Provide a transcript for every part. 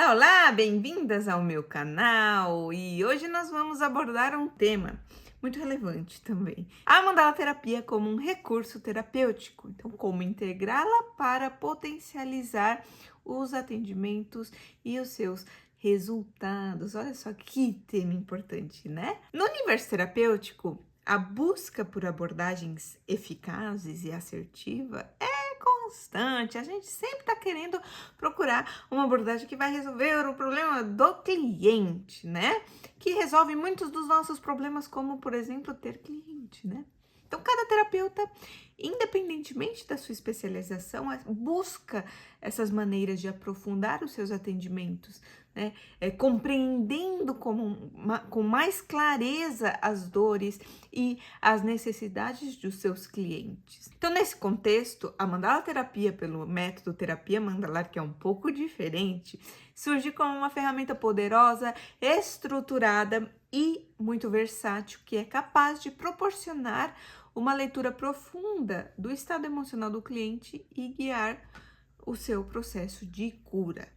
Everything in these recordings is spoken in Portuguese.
Olá, olá, bem-vindas ao meu canal e hoje nós vamos abordar um tema muito relevante também. A mandala terapia como um recurso terapêutico, então como integrá-la para potencializar os atendimentos e os seus resultados. Olha só que tema importante, né? No universo terapêutico, a busca por abordagens eficazes e assertiva é constante. A gente sempre está querendo procurar uma abordagem que vai resolver o problema do cliente, né? Que resolve muitos dos nossos problemas, como, por exemplo, ter cliente, né? Então, cada terapeuta, independentemente da sua especialização, busca essas maneiras de aprofundar os seus atendimentos, né? Compreendendo com mais clareza as dores e as necessidades dos seus clientes. Então, nesse contexto, a mandala terapia pelo método terapia mandalar, que é um pouco diferente, surge como uma ferramenta poderosa, estruturada e muito versátil, que é capaz de proporcionar uma leitura profunda do estado emocional do cliente e guiar o seu processo de cura.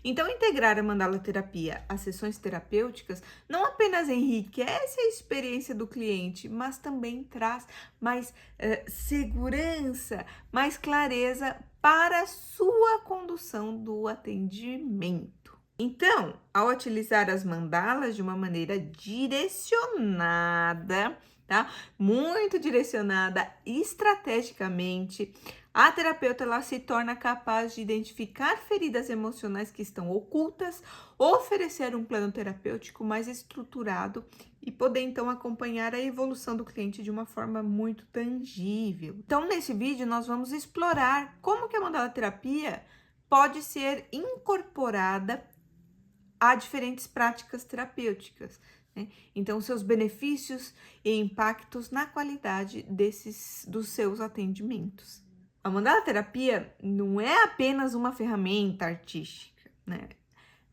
Então, integrar a mandala terapia às sessões terapêuticas não apenas enriquece a experiência do cliente, mas também traz mais segurança, mais clareza para a sua condução do atendimento. Então, ao utilizar as mandalas de uma maneira direcionada, tá? Muito direcionada estrategicamente, a terapeuta ela se torna capaz de identificar feridas emocionais que estão ocultas, oferecer um plano terapêutico mais estruturado e poder então acompanhar a evolução do cliente de uma forma muito tangível. Então, nesse vídeo nós vamos explorar como que a mandala terapia pode ser incorporada a diferentes práticas terapêuticas, né? Então, seus benefícios e impactos na qualidade dos seus atendimentos. A mandala terapia não é apenas uma ferramenta artística, né?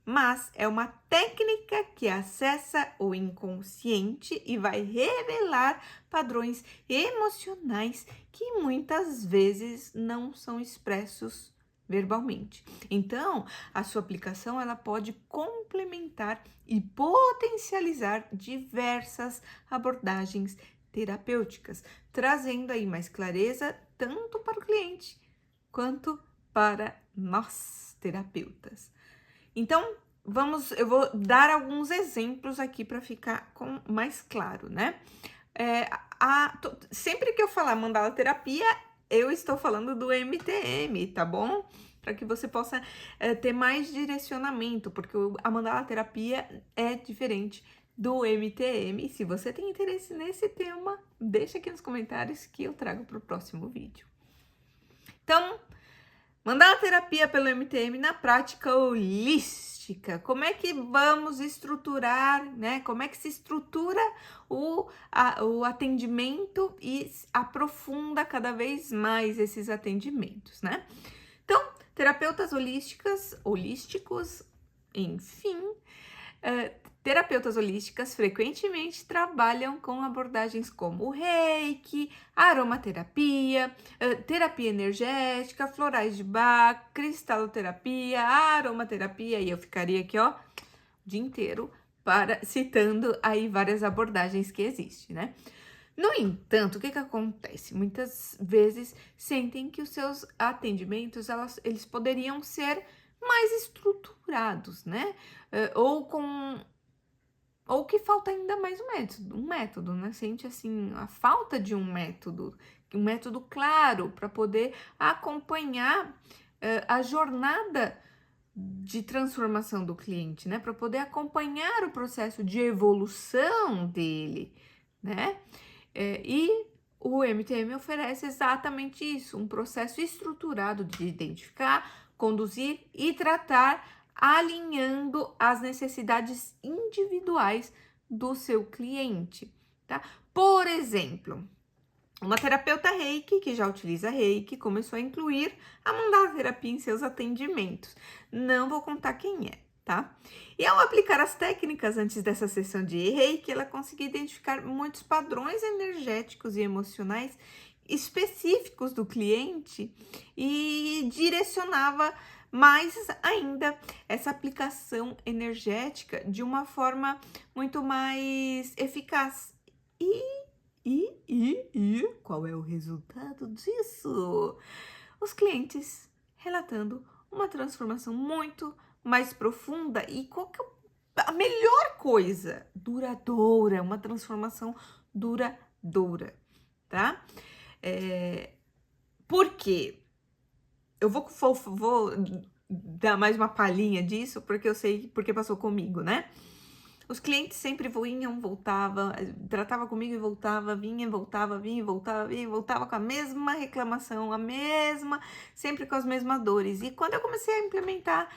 Mas é uma técnica que acessa o inconsciente e vai revelar padrões emocionais que muitas vezes não são expressos verbalmente. Então, a sua aplicação ela pode complementar e potencializar diversas abordagens terapêuticas, trazendo aí mais clareza tanto para o cliente quanto para nós terapeutas. Então, eu vou dar alguns exemplos aqui para ficar mais claro, né? Sempre que eu falar mandala terapia, eu estou falando do MTM, tá bom? Para que você possa ter mais direcionamento, porque a mandala terapia é diferente do MTM. Se você tem interesse nesse tema, deixa aqui nos comentários que eu trago para o próximo vídeo. Então, mandala terapia pelo MTM na prática holística. Como é que vamos estruturar, né? Como é que se estrutura o atendimento e aprofunda cada vez mais esses atendimentos, né? Então, terapeutas holísticos, enfim, terapeutas holísticas frequentemente trabalham com abordagens como o Reiki, aromaterapia, terapia energética, florais de Bach, cristaloterapia, aromaterapia, e eu ficaria aqui, ó, o dia inteiro citando aí várias abordagens que existem, né? No entanto, o que acontece? Muitas vezes sentem que os seus atendimentos, eles poderiam ser mais estruturados, né? Ou que falta ainda mais um método, né? Sente assim a falta de um método claro para poder acompanhar a jornada de transformação do cliente, né? Para poder acompanhar o processo de evolução dele, né? E o MTM oferece exatamente isso, um processo estruturado de identificar, conduzir e tratar, alinhando as necessidades individuais do seu cliente, tá? Por exemplo, uma terapeuta Reiki, que já utiliza Reiki, começou a incluir a mandala terapia em seus atendimentos. Não vou contar quem é, tá? E ao aplicar as técnicas antes dessa sessão de Reiki, ela conseguiu identificar muitos padrões energéticos e emocionais específicos do cliente e direcionava mais ainda essa aplicação energética de uma forma muito mais eficaz. E qual é o resultado disso? Os clientes relatando uma transformação muito mais profunda e qual que é a melhor coisa? Duradoura, uma transformação duradoura, tá? Por quê? Eu vou dar mais uma palhinha disso, porque eu sei porque passou comigo, né? Os clientes sempre vinham, voltavam, tratava comigo e voltava, vinha e voltava, vinha e voltava, vinha e voltava com a mesma reclamação, sempre com as mesmas dores. E quando eu comecei a implementar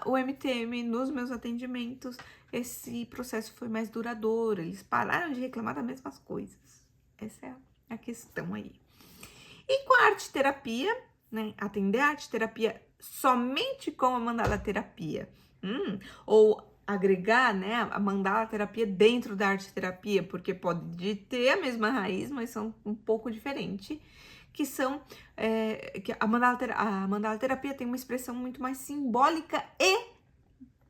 o MTM nos meus atendimentos, esse processo foi mais duradouro, eles pararam de reclamar das mesmas coisas. Essa é a questão aí. E com a arte terapia, né? Atender a arte terapia somente com a mandala terapia, ou agregar, né, a mandala terapia dentro da arte terapia, porque pode ter a mesma raiz, mas são um pouco diferentes, que são que a mandala terapia tem uma expressão muito mais simbólica e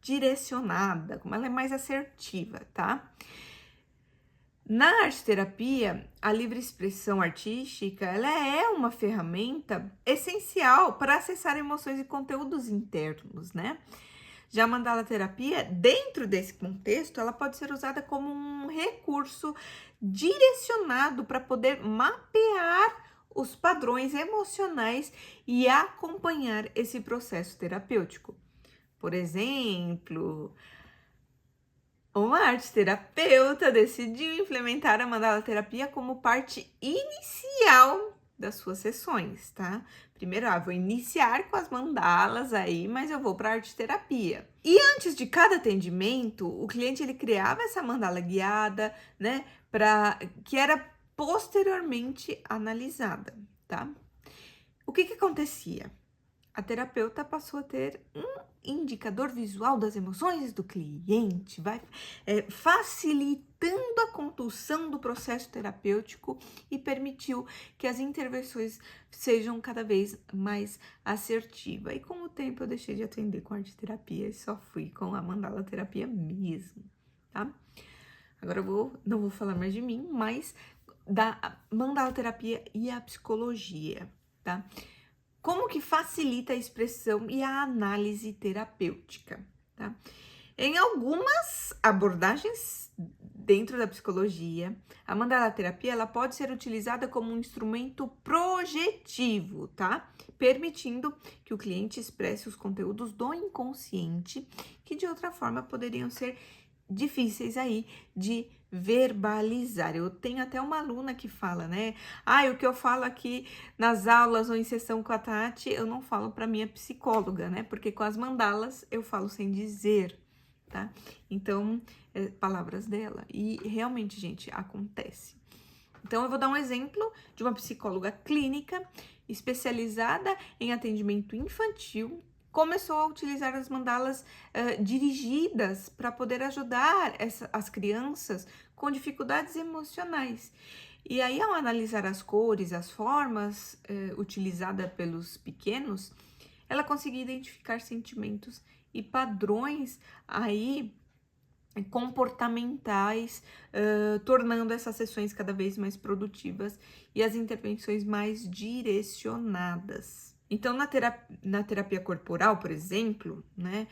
direcionada, como ela é mais assertiva, tá? Na arte terapia, a livre expressão artística, ela é uma ferramenta essencial para acessar emoções e conteúdos internos, né? Já a mandala terapia, dentro desse contexto, ela pode ser usada como um recurso direcionado para poder mapear os padrões emocionais e acompanhar esse processo terapêutico. Por exemplo, uma arte terapeuta decidiu implementar a mandala terapia como parte inicial das suas sessões, tá? Primeiro, vou iniciar com as mandalas aí, mas eu vou para arte terapia. E antes de cada atendimento, o cliente ele criava essa mandala guiada, né, que era posteriormente analisada, tá? O que acontecia? A terapeuta passou a ter um indicador visual das emoções do cliente, vai facilitando a condução do processo terapêutico e permitiu que as intervenções sejam cada vez mais assertivas. E com o tempo eu deixei de atender com arte terapia e só fui com a mandala terapia mesmo, tá? Agora não vou falar mais de mim, mas da mandala terapia e a psicologia, tá? Como que facilita a expressão e a análise terapêutica, tá? Em algumas abordagens dentro da psicologia, a mandala terapia ela pode ser utilizada como um instrumento projetivo, tá? Permitindo que o cliente expresse os conteúdos do inconsciente que de outra forma poderiam ser difíceis aí de verbalizar. Eu tenho até uma aluna que fala, né? O que eu falo aqui nas aulas ou em sessão com a Tati, eu não falo para minha psicóloga, né? Porque com as mandalas eu falo sem dizer, tá? Então, palavras dela. E realmente, gente, acontece. Então, eu vou dar um exemplo de uma psicóloga clínica especializada em atendimento infantil. Começou a utilizar as mandalas dirigidas para poder ajudar as crianças com dificuldades emocionais. E aí, ao analisar as cores, as formas utilizadas pelos pequenos, ela conseguia identificar sentimentos e padrões aí comportamentais, tornando essas sessões cada vez mais produtivas e as intervenções mais direcionadas. Então, na terapia corporal, por exemplo, né,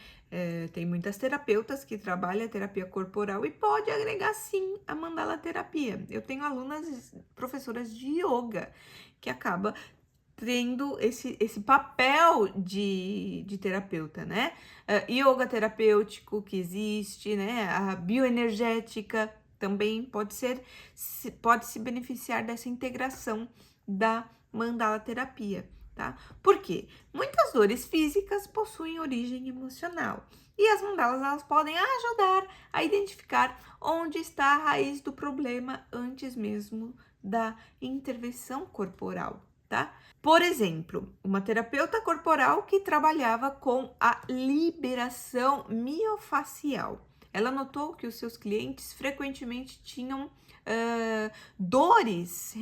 tem muitas terapeutas que trabalham a terapia corporal e pode agregar, sim, a mandala terapia. Eu tenho alunas, professoras de yoga, que acaba tendo esse papel de terapeuta, né? Yoga terapêutico que existe, né? A bioenergética também pode se beneficiar dessa integração da mandala terapia, tá? Por quê? Muitas dores físicas possuem origem emocional e as mandalas elas podem ajudar a identificar onde está a raiz do problema antes mesmo da intervenção corporal, tá? Por exemplo, uma terapeuta corporal que trabalhava com a liberação miofacial. Ela notou que os seus clientes frequentemente tinham dores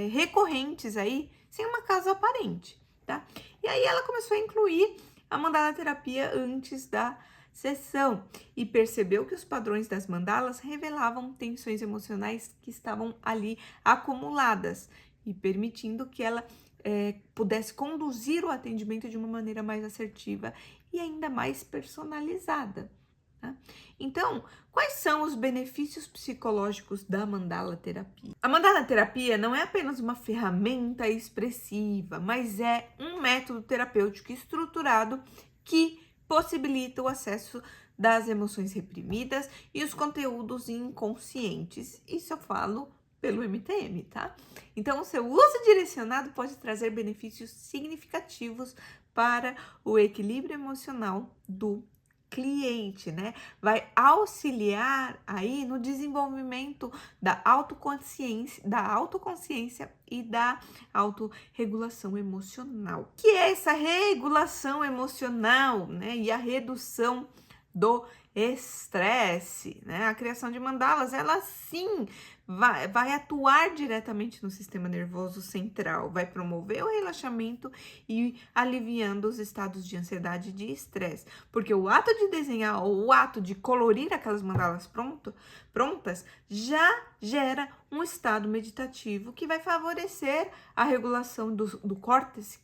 recorrentes aí, sem uma causa aparente, tá? E aí ela começou a incluir a mandala terapia antes da sessão e percebeu que os padrões das mandalas revelavam tensões emocionais que estavam ali acumuladas e permitindo que ela pudesse conduzir o atendimento de uma maneira mais assertiva e ainda mais personalizada. Tá? Então, quais são os benefícios psicológicos da mandala terapia? A mandala terapia não é apenas uma ferramenta expressiva, mas é um método terapêutico estruturado que possibilita o acesso das emoções reprimidas e os conteúdos inconscientes. Isso eu falo pelo MTM, tá? Então, o seu uso direcionado pode trazer benefícios significativos para o equilíbrio emocional do cliente, né? Vai auxiliar aí no desenvolvimento da autoconsciência e da autorregulação emocional. Que é essa regulação emocional, né? E a redução do estresse, né? A criação de mandalas, ela sim vai atuar diretamente no sistema nervoso central, vai promover o relaxamento e aliviando os estados de ansiedade e de estresse, porque o ato de desenhar ou o ato de colorir aquelas mandalas prontas já gera um estado meditativo que vai favorecer a regulação do córtex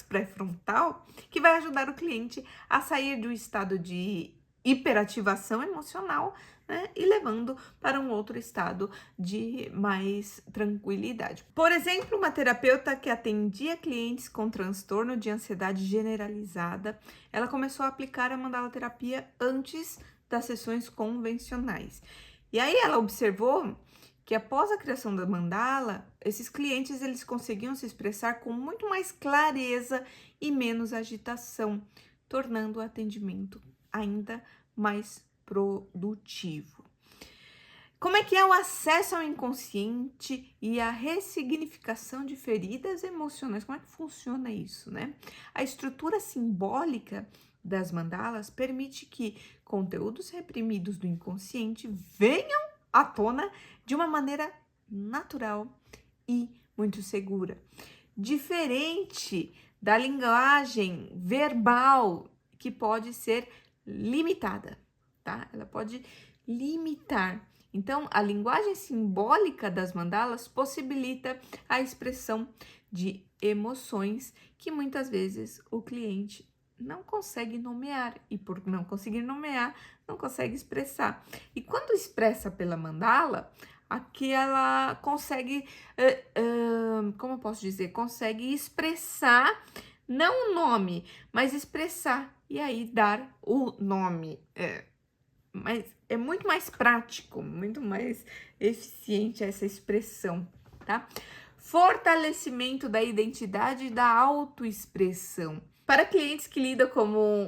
pré-frontal, que vai ajudar o cliente a sair do estado de hiperativação emocional, né, e levando para um outro estado de mais tranquilidade. Por exemplo, uma terapeuta que atendia clientes com transtorno de ansiedade generalizada, ela começou a aplicar a mandala terapia antes das sessões convencionais. E aí ela observou que após a criação da mandala, esses clientes eles conseguiam se expressar com muito mais clareza e menos agitação, tornando o atendimento ainda mais produtivo. Como é que é o acesso ao inconsciente e a ressignificação de feridas emocionais? Como é que funciona isso, né? A estrutura simbólica das mandalas permite que conteúdos reprimidos do inconsciente venham à tona de uma maneira natural e muito segura. Diferente da linguagem verbal, que pode ser limitada, tá? Ela pode limitar. Então, a linguagem simbólica das mandalas possibilita a expressão de emoções que muitas vezes o cliente não consegue nomear e por não conseguir nomear, não consegue expressar. E quando expressa pela mandala, aqui ela consegue, como eu posso dizer, consegue expressar não o nome, mas expressar e aí dar o nome. Mas é muito mais prático, muito mais eficiente essa expressão, tá? Fortalecimento da identidade e da autoexpressão. Para clientes que lidam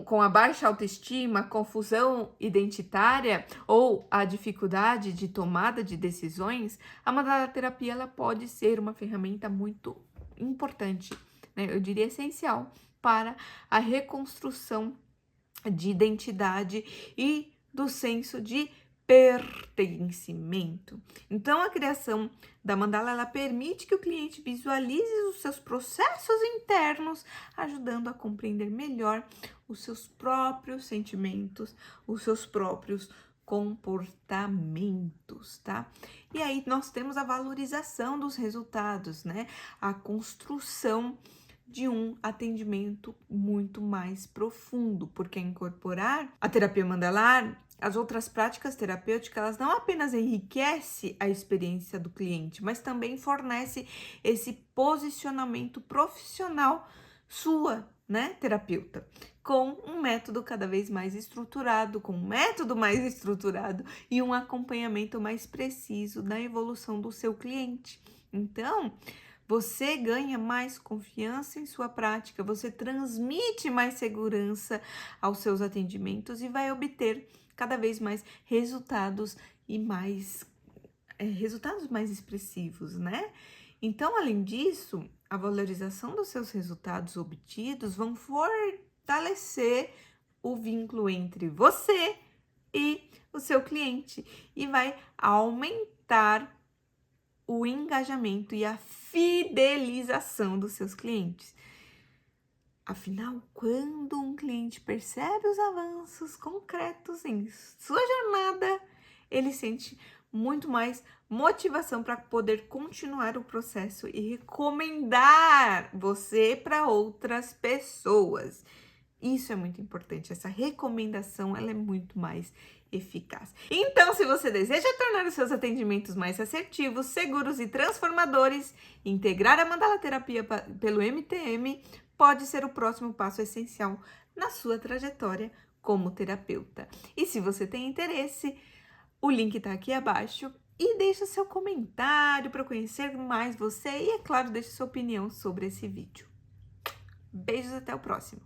com a baixa autoestima, confusão identitária ou a dificuldade de tomada de decisões, a mandala terapia ela pode ser uma ferramenta muito importante, né? Eu diria essencial para a reconstrução de identidade e do senso de pertencimento. Então, a criação da mandala ela permite que o cliente visualize os seus processos internos, ajudando a compreender melhor os seus próprios sentimentos, os seus próprios comportamentos, tá? E aí nós temos a valorização dos resultados, né? A construção de um atendimento muito mais profundo, porque incorporar a terapia mandalar, as outras práticas terapêuticas, elas não apenas enriquecem a experiência do cliente, mas também fornece esse posicionamento profissional sua, né, terapeuta, com um método cada vez mais estruturado, e um acompanhamento mais preciso da evolução do seu cliente. Então, você ganha mais confiança em sua prática, você transmite mais segurança aos seus atendimentos e vai obter cada vez mais resultados e resultados mais expressivos, né? Então, além disso, a valorização dos seus resultados obtidos vão fortalecer o vínculo entre você e o seu cliente e vai aumentar o engajamento e a fidelização dos seus clientes. Afinal, quando um cliente percebe os avanços concretos em sua jornada, ele sente muito mais motivação para poder continuar o processo e recomendar você para outras pessoas. Isso é muito importante, essa recomendação ela é muito mais eficaz. Então, se você deseja tornar os seus atendimentos mais assertivos, seguros e transformadores, integrar a mandala terapia pelo MTM pode ser o próximo passo essencial na sua trajetória como terapeuta. E se você tem interesse, o link está aqui abaixo e deixa seu comentário para conhecer mais você e, é claro, deixe sua opinião sobre esse vídeo. Beijos, até o próximo!